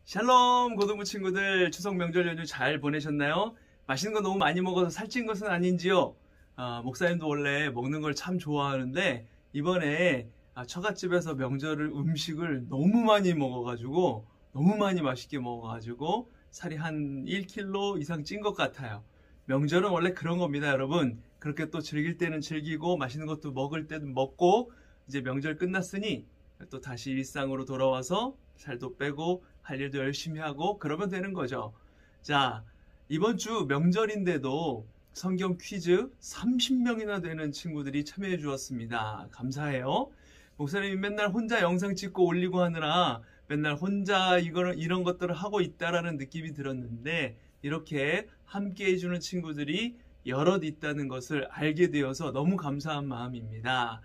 샬롬 고등부 친구들, 추석 명절 연휴 잘 보내셨나요? 맛있는 거 너무 많이 먹어서 살찐 것은 아닌지요? 목사님도 원래 먹는 걸 참 좋아하는데 이번에 처갓집에서 명절을 음식을 너무 많이 먹어가지고 너무 많이 맛있게 먹어가지고 살이 한 1kg 이상 찐 것 같아요. 명절은 원래 그런 겁니다, 여러분. 그렇게 또 즐길 때는 즐기고 맛있는 것도 먹을 때는 먹고 이제 명절 끝났으니 또 다시 일상으로 돌아와서 살도 빼고 할 일도 열심히 하고 그러면 되는 거죠. 자, 이번 주 명절인데도 성경 퀴즈 30명이나 되는 친구들이 참여해 주었습니다. 감사해요. 목사님이 맨날 혼자 영상 찍고 올리고 하느라 맨날 혼자 이런 것들을 하고 있다라는 느낌이 들었는데 이렇게 함께 해주는 친구들이 여럿 있다는 것을 알게 되어서 너무 감사한 마음입니다.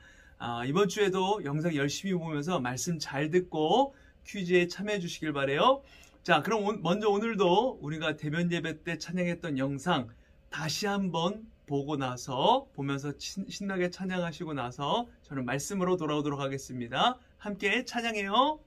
이번 주에도 영상 열심히 보면서 말씀 잘 듣고 퀴즈에 참여해 주시길 바래요. 자, 그럼 먼저 오늘도 우리가 대면 예배 때 찬양했던 영상 다시 한번 보면서 신나게 찬양하시고 나서 저는 말씀으로 돌아오도록 하겠습니다. 함께 찬양해요.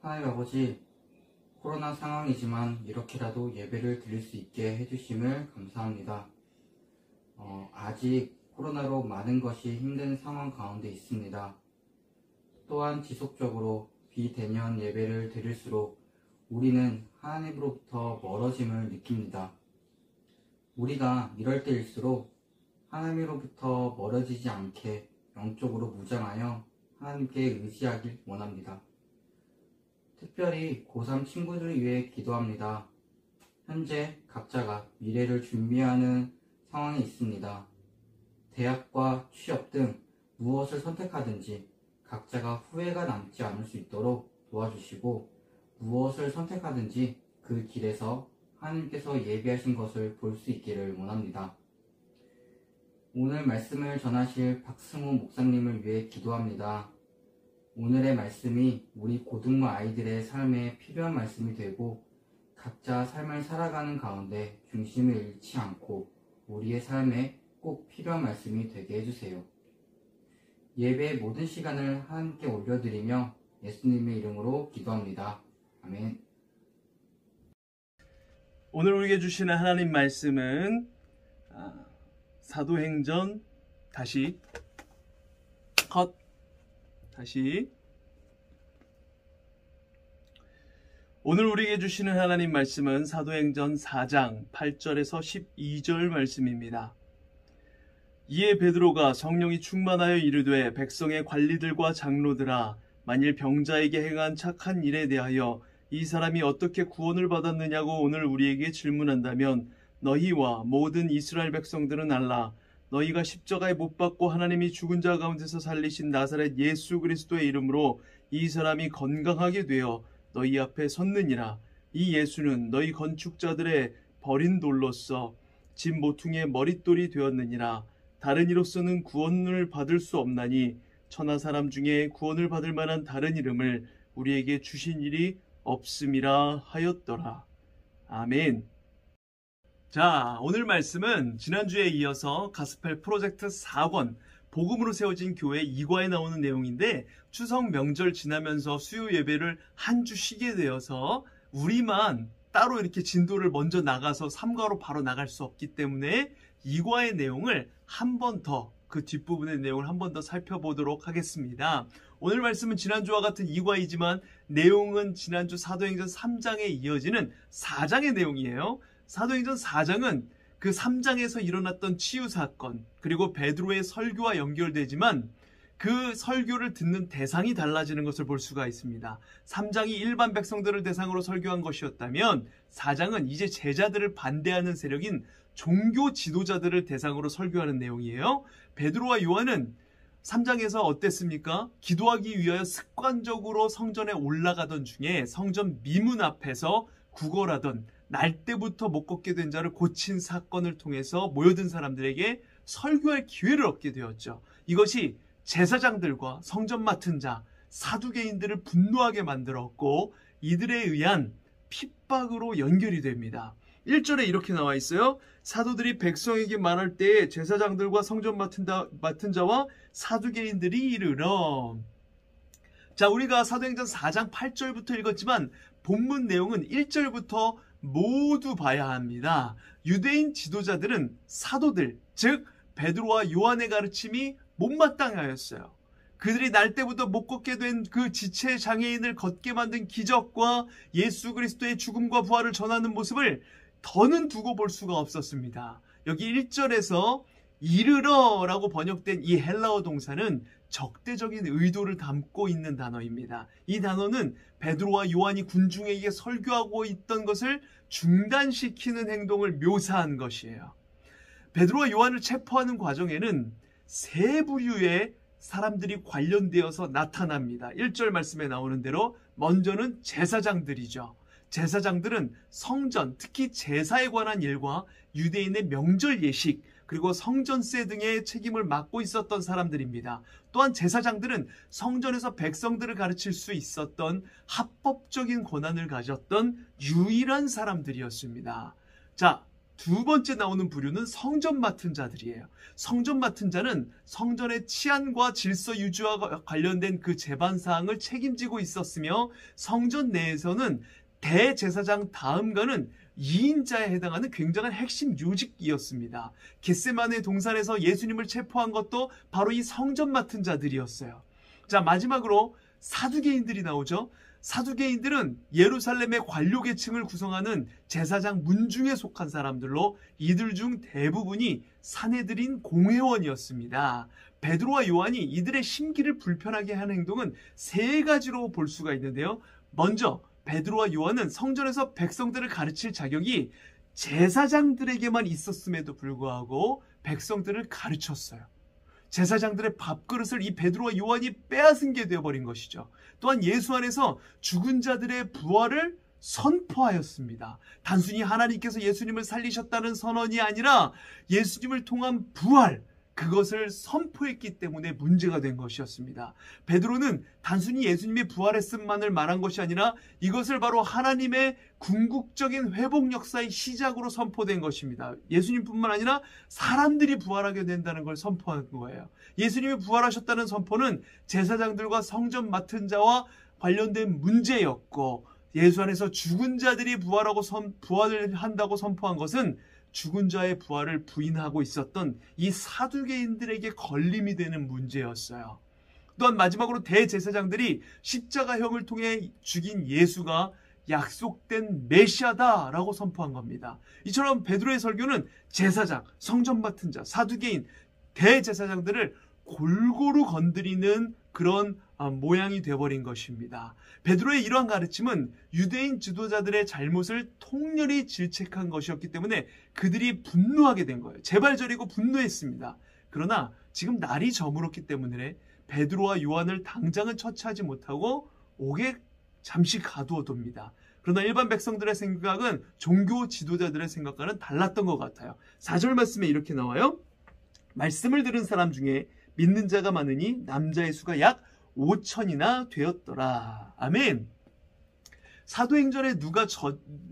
하나님 아버지, 코로나 상황이지만 이렇게라도 예배를 드릴 수 있게 해주심을 감사합니다. 아직 코로나로 많은 것이 힘든 상황 가운데 있습니다. 또한 지속적으로 비대면 예배를 드릴수록 우리는 하나님으로부터 멀어짐을 느낍니다. 우리가 이럴 때일수록 하나님으로부터 멀어지지 않게 영적으로 무장하여 하나님께 의지하길 원합니다. 특별히 고3 친구들을 위해 기도합니다. 현재 각자가 미래를 준비하는 상황이 있습니다. 대학과 취업 등 무엇을 선택하든지 각자가 후회가 남지 않을 수 있도록 도와주시고, 무엇을 선택하든지 그 길에서 하나님께서 예비하신 것을 볼 수 있기를 원합니다. 오늘 말씀을 전하실 박승호 목사님을 위해 기도합니다. 오늘의 말씀이 우리 고등부 아이들의 삶에 필요한 말씀이 되고, 각자 삶을 살아가는 가운데 중심을 잃지 않고 우리의 삶에 꼭 필요한 말씀이 되게 해주세요. 예배의 모든 시간을 하나님께 올려드리며 예수님의 이름으로 기도합니다. 아멘. 오늘 우리에게 주시는 하나님 말씀은 사도행전 다시 오늘 우리에게 주시는 하나님 말씀은 사도행전 4장 8절에서 12절 말씀입니다. 이에 베드로가 성령이 충만하여 이르되, 백성의 관리들과 장로들아, 만일 병자에게 행한 착한 일에 대하여 이 사람이 어떻게 구원을 받았느냐고 오늘 우리에게 질문한다면, 너희와 모든 이스라엘 백성들은 알라. 너희가 십자가에 못 박고 하나님이 죽은 자 가운데서 살리신 나사렛 예수 그리스도의 이름으로 이 사람이 건강하게 되어 너희 앞에 섰느니라. 이 예수는 너희 건축자들의 버린 돌로서 집 모퉁이의 머릿돌이 되었느니라. 다른 이로서는 구원을 받을 수 없나니 천하 사람 중에 구원을 받을 만한 다른 이름을 우리에게 주신 일이 없음이라 하였더라. 아멘. 자, 오늘 말씀은 지난주에 이어서 가스펠 프로젝트 4권 복음으로 세워진 교회 2과에 나오는 내용인데, 추석 명절 지나면서 수요 예배를 한 주 쉬게 되어서 우리만 따로 이렇게 진도를 먼저 나가서 3과로 바로 나갈 수 없기 때문에 2과의 내용을 한 번 더, 그 뒷부분의 내용을 한 번 더 살펴보도록 하겠습니다. 오늘 말씀은 지난주와 같은 2과이지만 내용은 지난주 사도행전 3장에 이어지는 4장의 내용이에요. 사도행전 4장은 그 3장에서 일어났던 치유 사건, 그리고 베드로의 설교와 연결되지만 그 설교를 듣는 대상이 달라지는 것을 볼 수가 있습니다. 3장이 일반 백성들을 대상으로 설교한 것이었다면 4장은 이제 제자들을 반대하는 세력인 종교 지도자들을 대상으로 설교하는 내용이에요. 베드로와 요한은 3장에서 어땠습니까? 기도하기 위하여 습관적으로 성전에 올라가던 중에 성전 미문 앞에서 구걸하던, 날 때부터 못 걷게 된 자를 고친 사건을 통해서 모여든 사람들에게 설교할 기회를 얻게 되었죠. 이것이 제사장들과 성전 맡은 자, 사두개인들을 분노하게 만들었고, 이들에 의한 핍박으로 연결이 됩니다. 1절에 이렇게 나와 있어요. 사도들이 백성에게 말할 때에 제사장들과 성전 맡은 자와 사두개인들이 이르러. 자, 우리가 사도행전 4장 8절부터 읽었지만 본문 내용은 1절부터 모두 봐야 합니다. 유대인 지도자들은 사도들, 즉 베드로와 요한의 가르침이 못마땅하였어요. 그들이 날 때부터 못 걷게 된 그 지체 장애인을 걷게 만든 기적과 예수 그리스도의 죽음과 부활을 전하는 모습을 더는 두고 볼 수가 없었습니다. 여기 1절에서 이르러라고 번역된 이 헬라어 동사는 적대적인 의도를 담고 있는 단어입니다. 이 단어는 베드로와 요한이 군중에게 설교하고 있던 것을 중단시키는 행동을 묘사한 것이에요. 베드로와 요한을 체포하는 과정에는 세 부류의 사람들이 관련되어서 나타납니다. 1절 말씀에 나오는 대로 먼저는 제사장들이죠. 제사장들은 성전, 특히 제사에 관한 일과 유대인의 명절 예식, 그리고 성전세 등의 책임을 맡고 있었던 사람들입니다. 또한 제사장들은 성전에서 백성들을 가르칠 수 있었던 합법적인 권한을 가졌던 유일한 사람들이었습니다. 자, 두 번째 나오는 부류는 성전 맡은 자들이에요. 성전 맡은 자는 성전의 치안과 질서 유지와 관련된 그 제반 사항을 책임지고 있었으며 성전 내에서는 대제사장 다음가는 2인자에 해당하는 굉장한 핵심 요직이었습니다. 겟세마네 동산에서 예수님을 체포한 것도 바로 이 성전 맡은 자들이었어요. 자, 마지막으로 사두개인들이 나오죠. 사두개인들은 예루살렘의 관료 계층을 구성하는 제사장 문중에 속한 사람들로 이들 중 대부분이 사내들인 공회원이었습니다. 베드로와 요한이 이들의 심기를 불편하게 하는 행동은 세 가지로 볼 수가 있는데요. 먼저 베드로와 요한은 성전에서 백성들을 가르칠 자격이 제사장들에게만 있었음에도 불구하고 백성들을 가르쳤어요. 제사장들의 밥그릇을 이 베드로와 요한이 빼앗은 게 되어버린 것이죠. 또한 예수 안에서 죽은 자들의 부활을 선포하였습니다. 단순히 하나님께서 예수님을 살리셨다는 선언이 아니라 예수님을 통한 부활, 그것을 선포했기 때문에 문제가 된 것이었습니다. 베드로는 단순히 예수님이 부활했음만을 말한 것이 아니라 이것을 바로 하나님의 궁극적인 회복 역사의 시작으로 선포된 것입니다. 예수님뿐만 아니라 사람들이 부활하게 된다는 걸 선포한 거예요. 예수님이 부활하셨다는 선포는 제사장들과 성전 맡은 자와 관련된 문제였고, 예수 안에서 죽은 자들이 부활을 한다고 선포한 것은 죽은 자의 부활을 부인하고 있었던 이 사두개인들에게 걸림이 되는 문제였어요. 또한 마지막으로 대제사장들이 십자가형을 통해 죽인 예수가 약속된 메시아다라고 선포한 겁니다. 이처럼 베드로의 설교는 제사장, 성전 맡은 자, 사두개인, 대제사장들을 골고루 건드리는 그런 모양이 되어버린 것입니다. 베드로의 이러한 가르침은 유대인 지도자들의 잘못을 통렬히 질책한 것이었기 때문에 그들이 분노하게 된 거예요. 재발저리고 분노했습니다. 그러나 지금 날이 저물었기 때문에 베드로와 요한을 당장은 처치하지 못하고 옥에 잠시 가두어둡니다. 그러나 일반 백성들의 생각은 종교 지도자들의 생각과는 달랐던 것 같아요. 4절 말씀에 이렇게 나와요. 말씀을 들은 사람 중에 믿는 자가 많으니 남자의 수가 약 5천이나 되었더라. 아멘. 사도행전의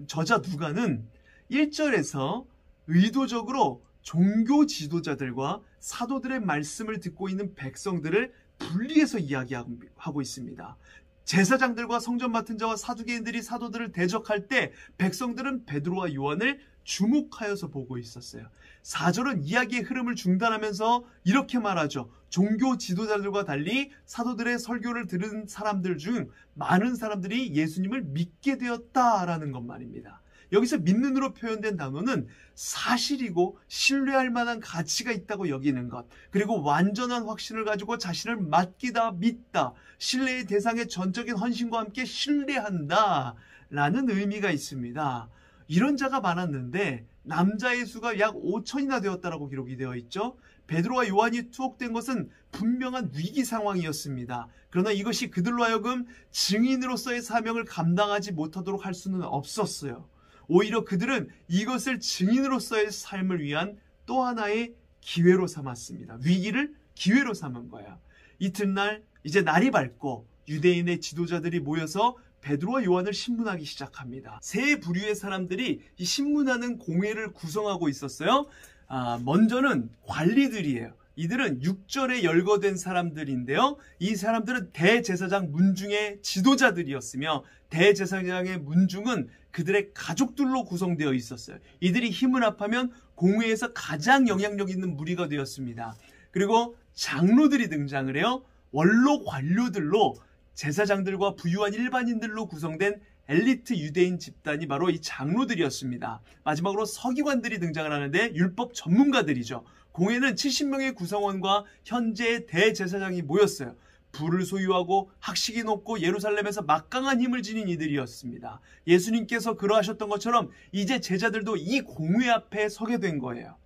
저자 누가는 1절에서 의도적으로 종교 지도자들과 사도들의 말씀을 듣고 있는 백성들을 분리해서 이야기하고 있습니다. 제사장들과 성전 맡은 자와 사두개인들이 사도들을 대적할 때 백성들은 베드로와 요한을 주목하여서 보고 있었어요. 4절은 이야기의 흐름을 중단하면서 이렇게 말하죠. 종교 지도자들과 달리 사도들의 설교를 들은 사람들 중 많은 사람들이 예수님을 믿게 되었다라는 것 말입니다. 여기서 믿는으로 표현된 단어는 사실이고 신뢰할 만한 가치가 있다고 여기는 것, 그리고 완전한 확신을 가지고 자신을 맡기다, 믿다, 신뢰의 대상의 전적인 헌신과 함께 신뢰한다 라는 의미가 있습니다. 이런 자가 많았는데 남자의 수가 약 5천이나 되었다라고 기록이 되어 있죠. 베드로와 요한이 투옥된 것은 분명한 위기 상황이었습니다. 그러나 이것이 그들로 하여금 증인으로서의 사명을 감당하지 못하도록 할 수는 없었어요. 오히려 그들은 이것을 증인으로서의 삶을 위한 또 하나의 기회로 삼았습니다. 위기를 기회로 삼은 거야. 이튿날 이제 날이 밝고 유대인의 지도자들이 모여서 베드로와 요한을 신문하기 시작합니다. 세 부류의 사람들이 이 신문하는 공회를 구성하고 있었어요. 먼저는 관리들이에요. 이들은 6절에 열거된 사람들인데요. 이 사람들은 대제사장 문중의 지도자들이었으며 대제사장의 문중은 그들의 가족들로 구성되어 있었어요. 이들이 힘을 합하면 공회에서 가장 영향력 있는 무리가 되었습니다. 그리고 장로들이 등장을 해요. 원로 관료들로 제사장들과 부유한 일반인들로 구성된 엘리트 유대인 집단이 바로 이 장로들이었습니다. 마지막으로 서기관들이 등장을 하는데 율법 전문가들이죠. 공회는 70명의 구성원과 현재의 대제사장이 모였어요. 부를 소유하고 학식이 높고 예루살렘에서 막강한 힘을 지닌 이들이었습니다. 예수님께서 그러하셨던 것처럼 이제 제자들도 이 공회 앞에 서게 된 거예요.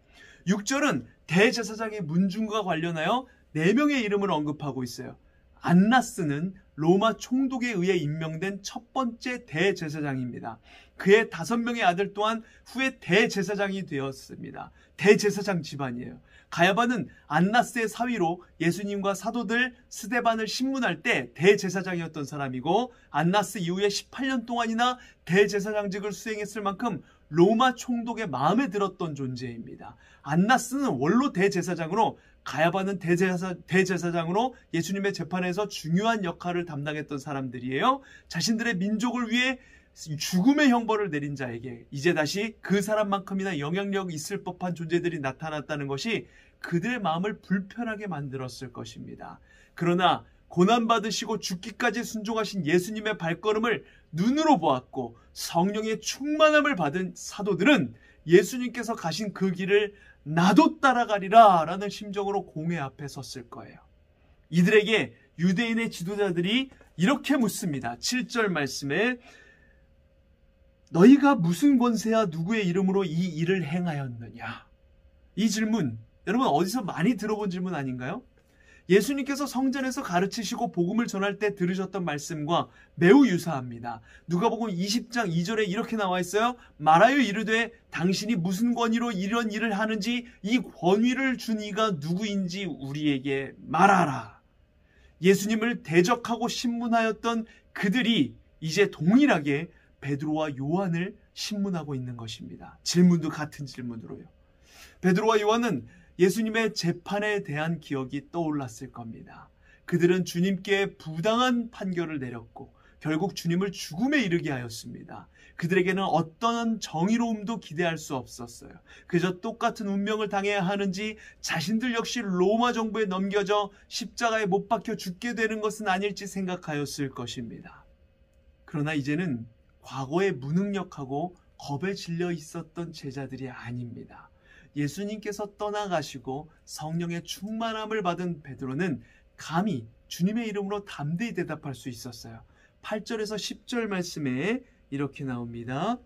6절은 대제사장의 문중과 관련하여 4명의 이름을 언급하고 있어요. 안나스는 로마 총독에 의해 임명된 첫 번째 대제사장입니다. 그의 5명의 아들 또한 후에 대제사장이 되었습니다. 대제사장 집안이에요. 가야바는 안나스의 사위로 예수님과 사도들 스데반을 신문할 때 대제사장이었던 사람이고, 안나스 이후에 18년 동안이나 대제사장직을 수행했을 만큼 로마 총독의 마음에 들었던 존재입니다. 안나스는 원로 대제사장으로, 가야바는 대제사장으로 예수님의 재판에서 중요한 역할을 담당했던 사람들이에요. 자신들의 민족을 위해 죽음의 형벌을 내린 자에게 이제 다시 그 사람만큼이나 영향력 있을 법한 존재들이 나타났다는 것이 그들의 마음을 불편하게 만들었을 것입니다. 그러나 고난받으시고 죽기까지 순종하신 예수님의 발걸음을 눈으로 보았고 성령의 충만함을 받은 사도들은 예수님께서 가신 그 길을 나도 따라가리라 라는 심정으로 공회 앞에 섰을 거예요. 이들에게 유대인의 지도자들이 이렇게 묻습니다. 7절 말씀에 너희가 무슨 권세야 누구의 이름으로 이 일을 행하였느냐? 이 질문 여러분 어디서 많이 들어본 질문 아닌가요? 예수님께서 성전에서 가르치시고 복음을 전할 때 들으셨던 말씀과 매우 유사합니다. 누가복음 20장 2절에 이렇게 나와 있어요. 말하여 이르되 당신이 무슨 권위로 이런 일을 하는지 이 권위를 준 이가 누구인지 우리에게 말하라. 예수님을 대적하고 신문하였던 그들이 이제 동일하게 베드로와 요한을 신문하고 있는 것입니다. 질문도 같은 질문으로요. 베드로와 요한은 예수님의 재판에 대한 기억이 떠올랐을 겁니다. 그들은 주님께 부당한 판결을 내렸고 결국 주님을 죽음에 이르게 하였습니다. 그들에게는 어떤 정의로움도 기대할 수 없었어요. 그저 똑같은 운명을 당해야 하는지 자신들 역시 로마 정부에 넘겨져 십자가에 못 박혀 죽게 되는 것은 아닐지 생각하였을 것입니다. 그러나 이제는 과거에 무능력하고 겁에 질려 있었던 제자들이 아닙니다. 예수님께서 떠나가시고 성령의 충만함을 받은 베드로는 감히 주님의 이름으로 담대히 대답할 수 있었어요. 8절에서 10절 말씀에 이렇게 나옵니다.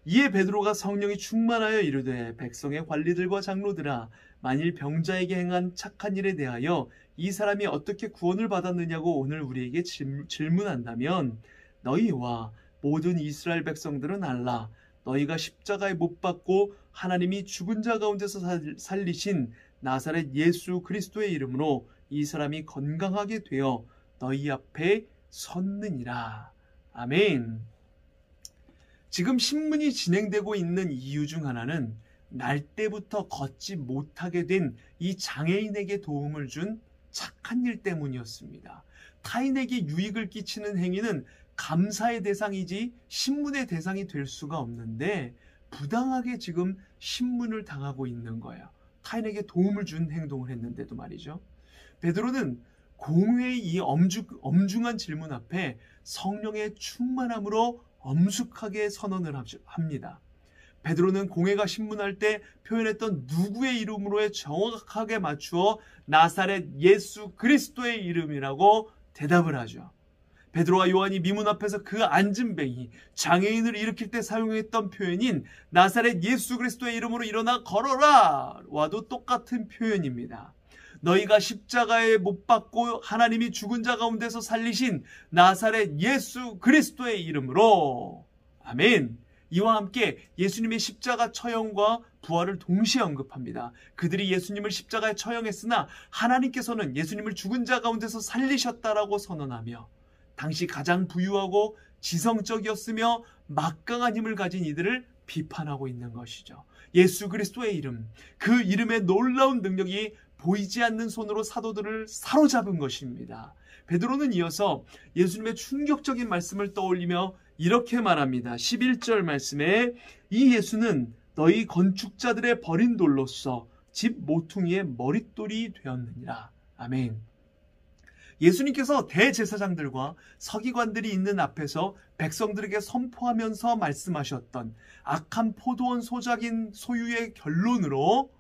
이에 베드로가 성령이 충만하여 이르되 백성의 관리들과 장로들아 만일 병자에게 행한 착한 일에 대하여 이 사람이 어떻게 구원을 받았느냐고 오늘 우리에게 질문한다면 너희와 모든 이스라엘 백성들은 알라. 너희가 십자가에 못 박고 하나님이 죽은 자 가운데서 살리신 나사렛 예수 그리스도의 이름으로 이 사람이 건강하게 되어 너희 앞에 섰느니라. 아멘. 지금 신문이 진행되고 있는 이유 중 하나는 날 때부터 걷지 못하게 된 이 장애인에게 도움을 준 착한 일 때문이었습니다. 타인에게 유익을 끼치는 행위는 감사의 대상이지 신문의 대상이 될 수가 없는데 부당하게 지금 신문을 당하고 있는 거예요. 타인에게 도움을 준 행동을 했는데도 말이죠. 베드로는 공회의 이 엄중한 질문 앞에 성령의 충만함으로 엄숙하게 선언을 합니다. 베드로는 공회가 신문할 때 표현했던 누구의 이름으로에 정확하게 맞추어 나사렛 예수 그리스도의 이름이라고 대답을 하죠. 베드로와 요한이 미문 앞에서 그 앉은뱅이 장애인을 일으킬 때 사용했던 표현인 나사렛 예수 그리스도의 이름으로 일어나 걸어라 와도 똑같은 표현입니다. 너희가 십자가에 못 박고 하나님이 죽은 자 가운데서 살리신 나사렛 예수 그리스도의 이름으로. 아멘. 이와 함께 예수님의 십자가 처형과 부활을 동시에 언급합니다. 그들이 예수님을 십자가에 처형했으나 하나님께서는 예수님을 죽은 자 가운데서 살리셨다라고 선언하며 당시 가장 부유하고 지성적이었으며 막강한 힘을 가진 이들을 비판하고 있는 것이죠. 예수 그리스도의 이름, 그 이름의 놀라운 능력이 보이지 않는 손으로 사도들을 사로잡은 것입니다. 베드로는 이어서 예수님의 충격적인 말씀을 떠올리며 이렇게 말합니다. 11절 말씀에 이 예수는 너희 건축자들의 버린 돌로서 집 모퉁이의 머릿돌이 되었느니라. 아멘. 예수님께서 대제사장들과 서기관들이 있는 앞에서 백성들에게 선포하면서 말씀하셨던 악한 포도원 소작인 소유의 결론으로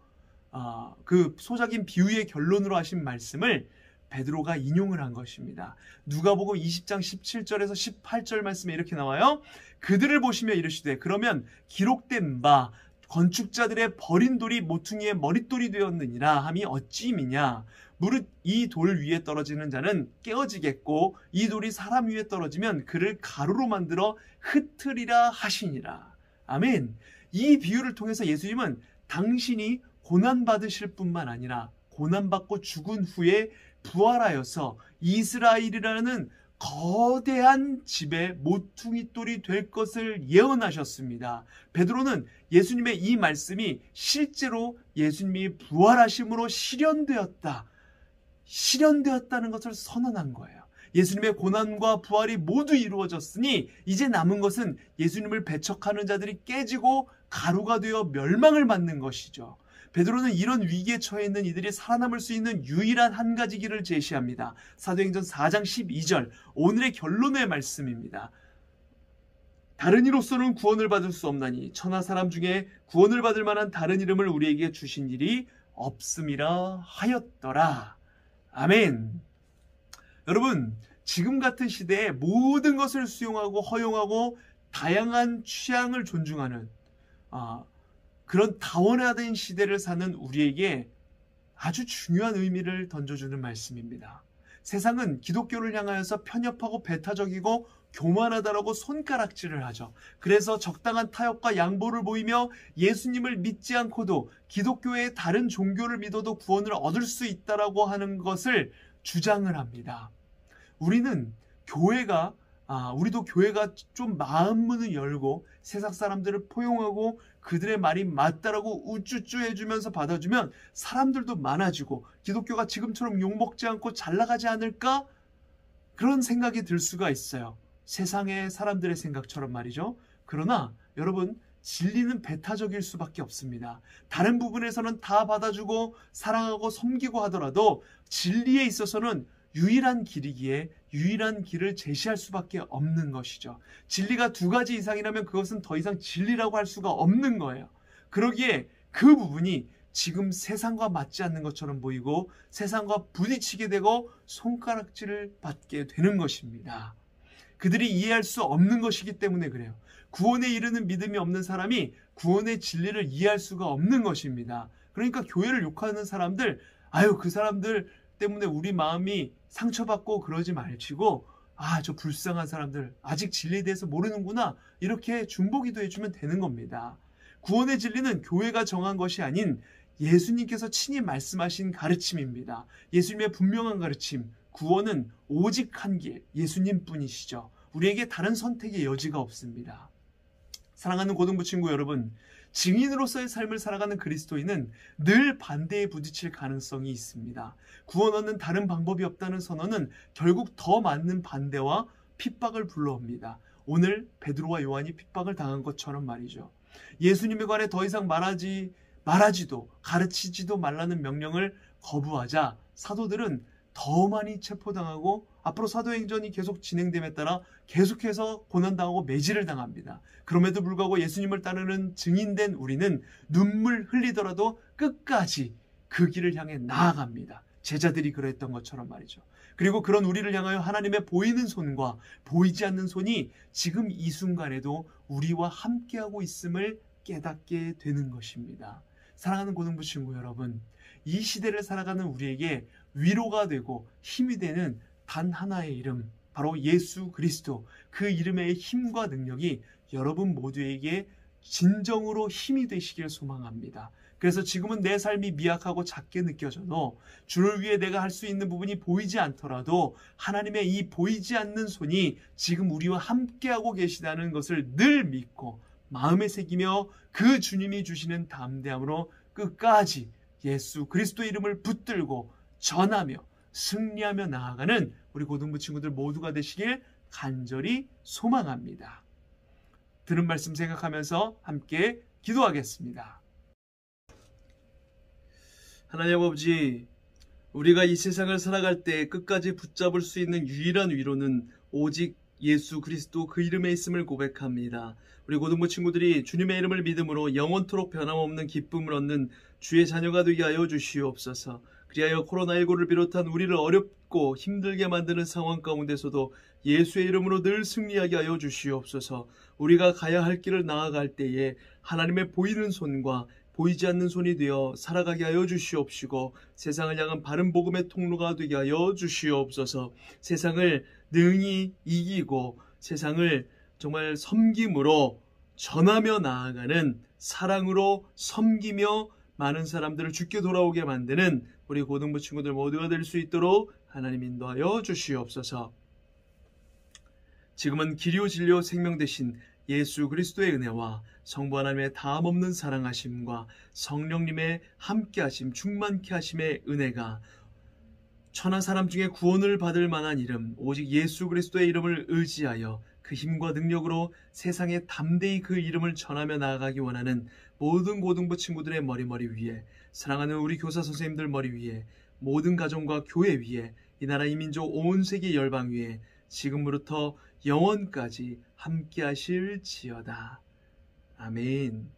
그 소작인 비유의 결론으로 하신 말씀을 베드로가 인용을 한 것입니다. 누가복음 20장 17절에서 18절 말씀에 이렇게 나와요. 그들을 보시며 이르시되 그러면 기록된 바 건축자들의 버린 돌이 모퉁이의 머릿돌이 되었느니라 함이 어찌미냐. 무릇 이 돌 위에 떨어지는 자는 깨어지겠고 이 돌이 사람 위에 떨어지면 그를 가루로 만들어 흩으리라 하시니라. 아멘. 이 비유를 통해서 예수님은 당신이 고난받으실 뿐만 아니라 고난받고 죽은 후에 부활하여서 이스라엘이라는 거대한 집의 모퉁이 돌이 될 것을 예언하셨습니다. 베드로는 예수님의 이 말씀이 실제로 예수님이 부활하심으로 실현되었다는 것을 선언한 거예요. 예수님의 고난과 부활이 모두 이루어졌으니 이제 남은 것은 예수님을 배척하는 자들이 깨지고 가루가 되어 멸망을 맞는 것이죠. 베드로는 이런 위기에 처해 있는 이들이 살아남을 수 있는 유일한 한 가지 길을 제시합니다. 사도행전 4장 12절, 오늘의 결론의 말씀입니다. 다른 이로서는 구원을 받을 수 없나니 천하 사람 중에 구원을 받을 만한 다른 이름을 우리에게 주신 일이 없음이라 하였더라. 아멘. 여러분, 지금 같은 시대에 모든 것을 수용하고 허용하고 다양한 취향을 존중하는 그런 다원화된 시대를 사는 우리에게 아주 중요한 의미를 던져주는 말씀입니다. 세상은 기독교를 향하여서 편협하고 배타적이고 교만하다라고 손가락질을 하죠. 그래서 적당한 타협과 양보를 보이며 예수님을 믿지 않고도 기독교의 다른 종교를 믿어도 구원을 얻을 수 있다라고 하는 것을 주장을 합니다. 우리도 교회가 좀 마음 문을 열고 세상 사람들을 포용하고 그들의 말이 맞다라고 우쭈쭈 해주면서 받아주면 사람들도 많아지고 기독교가 지금처럼 욕먹지 않고 잘 나가지 않을까? 그런 생각이 들 수가 있어요. 세상의 사람들의 생각처럼 말이죠. 그러나 여러분, 진리는 배타적일 수밖에 없습니다. 다른 부분에서는 다 받아주고 사랑하고 섬기고 하더라도 진리에 있어서는 유일한 길이기에 유일한 길을 제시할 수밖에 없는 것이죠. 진리가 두 가지 이상이라면 그것은 더 이상 진리라고 할 수가 없는 거예요. 그러기에 그 부분이 지금 세상과 맞지 않는 것처럼 보이고 세상과 부딪히게 되고 손가락질을 받게 되는 것입니다. 그들이 이해할 수 없는 것이기 때문에 그래요. 구원에 이르는 믿음이 없는 사람이 구원의 진리를 이해할 수가 없는 것입니다. 그러니까 교회를 욕하는 사람들, 그 사람들 때문에 우리 마음이 상처받고 그러지 말치고 저 불쌍한 사람들 아직 진리에 대해서 모르는구나, 이렇게 중보기도 해주면 되는 겁니다. 구원의 진리는 교회가 정한 것이 아닌 예수님께서 친히 말씀하신 가르침입니다. 예수님의 분명한 가르침, 구원은 오직 한 길, 예수님뿐이시죠. 우리에게 다른 선택의 여지가 없습니다. 사랑하는 고등부 친구 여러분, 증인으로서의 삶을 살아가는 그리스도인은 늘 반대에 부딪힐 가능성이 있습니다. 구원 얻는 다른 방법이 없다는 선언은 결국 더 많은 반대와 핍박을 불러옵니다. 오늘 베드로와 요한이 핍박을 당한 것처럼 말이죠. 예수님에 관해 더 이상 말하지도 가르치지도 말라는 명령을 거부하자 사도들은 더 많이 체포당하고 앞으로 사도행전이 계속 진행됨에 따라 계속해서 고난당하고 매질을 당합니다. 그럼에도 불구하고 예수님을 따르는 증인된 우리는 눈물 흘리더라도 끝까지 그 길을 향해 나아갑니다. 제자들이 그랬던 것처럼 말이죠. 그리고 그런 우리를 향하여 하나님의 보이는 손과 보이지 않는 손이 지금 이 순간에도 우리와 함께하고 있음을 깨닫게 되는 것입니다. 사랑하는 고등부 친구 여러분, 이 시대를 살아가는 우리에게 위로가 되고 힘이 되는 단 하나의 이름, 바로 예수 그리스도, 그 이름의 힘과 능력이 여러분 모두에게 진정으로 힘이 되시길 소망합니다. 그래서 지금은 내 삶이 미약하고 작게 느껴져도 주를 위해 내가 할 수 있는 부분이 보이지 않더라도 하나님의 이 보이지 않는 손이 지금 우리와 함께하고 계시다는 것을 늘 믿고 마음에 새기며 그 주님이 주시는 담대함으로 끝까지 예수 그리스도의 이름을 붙들고 전하며 승리하며 나아가는 우리 고등부 친구들 모두가 되시길 간절히 소망합니다. 들은 말씀 생각하면서 함께 기도하겠습니다. 하나님 아버지, 우리가 이 세상을 살아갈 때 끝까지 붙잡을 수 있는 유일한 위로는 오직 예수 그리스도 그 이름에 있음을 고백합니다. 우리 고등부 친구들이 주님의 이름을 믿음으로 영원토록 변함없는 기쁨을 얻는 주의 자녀가 되게 하여 주시옵소서. 그리하여 코로나19를 비롯한 우리를 어렵고 힘들게 만드는 상황 가운데서도 예수의 이름으로 늘 승리하게 하여 주시옵소서. 우리가 가야 할 길을 나아갈 때에 하나님의 보이는 손과 보이지 않는 손이 되어 살아가게 하여 주시옵시고 세상을 향한 바른 복음의 통로가 되게 하여 주시옵소서. 세상을 능히 이기고 세상을 정말 섬김으로 전하며 나아가는, 사랑으로 섬기며 많은 사람들을 주께 돌아오게 만드는 우리 고등부 친구들 모두가 될 수 있도록 하나님 인도하여 주시옵소서. 지금은 길이요 진리요 생명 되신 예수 그리스도의 은혜와 성부 하나님의 다함없는 사랑하심과 성령님의 함께하심 충만케 하심의 은혜가 천하 사람 중에 구원을 받을 만한 이름 오직 예수 그리스도의 이름을 의지하여 그 힘과 능력으로 세상에 담대히 그 이름을 전하며 나아가기 원하는 모든 고등부 친구들의 머리 위에, 사랑하는 우리 교사 선생님들 머리 위에, 모든 가정과 교회 위에, 이 나라 이 민족 온 세계 열방 위에 지금부터 영원까지 함께 하실지어다. 아멘.